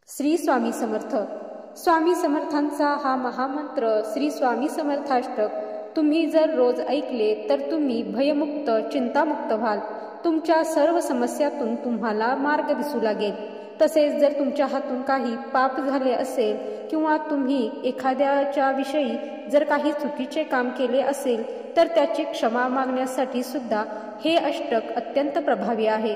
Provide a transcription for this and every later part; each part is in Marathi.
श्री स्वामी समर्थ. स्वामी समर्थांचा हा महामंत्र श्री स्वामी समर्थाष्टक तुम्ही जर रोज ऐकले तर तुम्ही भयमुक्त चिंतामुक्त व्हाल. तुमच्या सर्व समस्यातून तुम्हाला मार्ग दिसू लागेल. तसेच जर तुमच्या हातून काही पाप झाले असेल किंवा तुम्ही एखाद्याच्या विषयी जर काही चुकीचे काम केले असेल तर त्याची क्षमा मागण्यासाठी सुद्धा हे अष्टक अत्यंत प्रभावी आहे.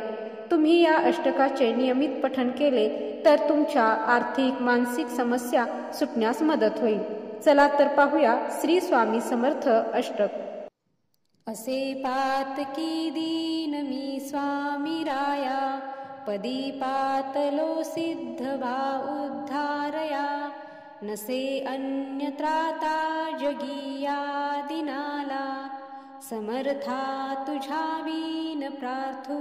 तुम्ही या अष्टकाचे नियमित पठण केले तर तुमच्या आर्थिक मानसिक समस्या सुटण्यास मदत होईल. चला तर पाहूया श्री स्वामी समर्थ अष्टक. असे पातकी दीन मी स्वामी राया, पदी पातलो सिद्ध वा उद्धारया. नसे अन्यत्राता जगीया दिनाला, समर्था तुझ्या विन प्रार्थू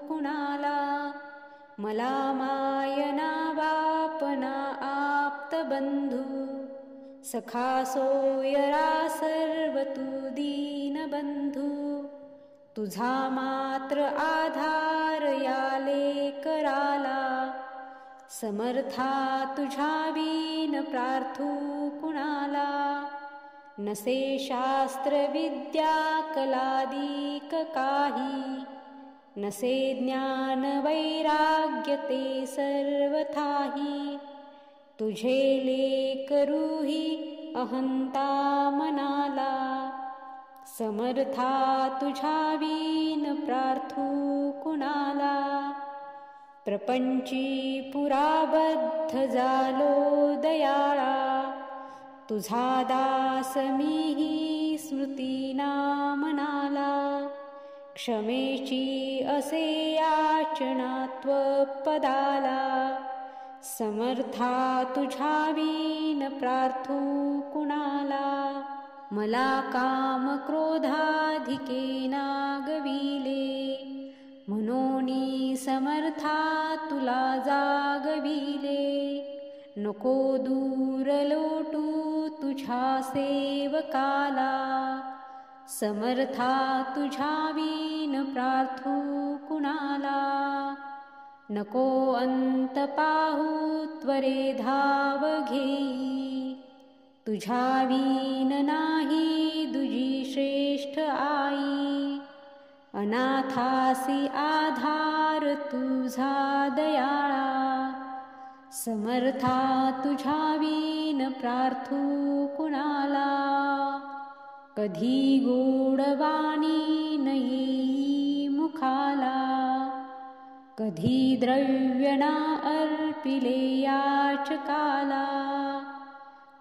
कुणाला. मला मायना बापना आप्त बंधू, सखा सोयरा सर्व तू दीन बंधू. तुझा मात्र आधार याले कराला, समर्था तुझ्या विन प्रार्थू कुणाला. नसे शास्त्र विद्या कलादिक काही, नसे ज्ञान वैराग्य ते सर्वथाही. तुझे लेकरूही अहंता मनाला, समर्था तुझ्या विन प्रार्थू कुणाला. प्रपंची पुराबद्ध झालो दयाळा, तुझा दास मीही स्मृतीना मनाला. क्षमेची असे याचना त्वपदाला, समर्था तुझ्या विन प्रार्थू कुणाला. मला काम क्रोधाधिके नागविले, म्हणूनी समर्था तुला जागविले. नको दूर लोटू तुझ्या सेवकाला, समर्था तुझ्या विन प्रार्थू कुणाला. नको अंत पाहू त्वरे धाव घेई, तुझ्या विन नाही दुजी श्रेष्ठ आई. अनाथासी आधार तुझा दयाळा, समर्था तुझ्या विन प्रार्थू कुणाला. कधी गोडवाणी न येई मुखाला, कधी द्रव्यना अर्पिले याचकाला.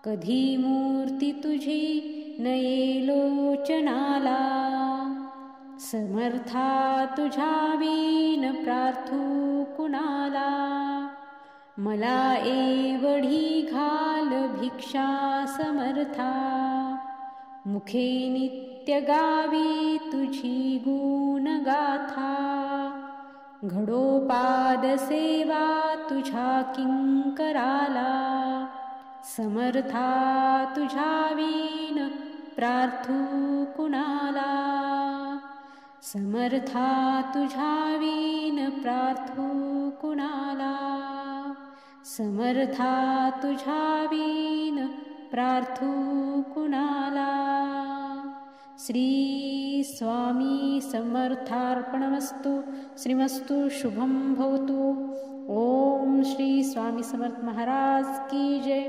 कधी मूर्ती तुझी न ये लोचनाला, समर्था तुझ्या विन प्रार्थू कुणाला. मला एवढी घाल भिक्षा समर्था, मुखे नित्य गावी तुझी गुण गाथा. घडोपाद सेवा तुझ्या किंकराला, समर्था तुझ्या विन प्रार्थू कुणाला. समर्था तुझ्या विन प्रार्थू कुणाला. समर्था तुझ्या विन प्रार्थू कुणाला. श्री स्वामी समर्थार्पणमस्तु. श्रीमस्तु शुभम भवतु. ओम श्री स्वामी समर्थ महाराज की जय.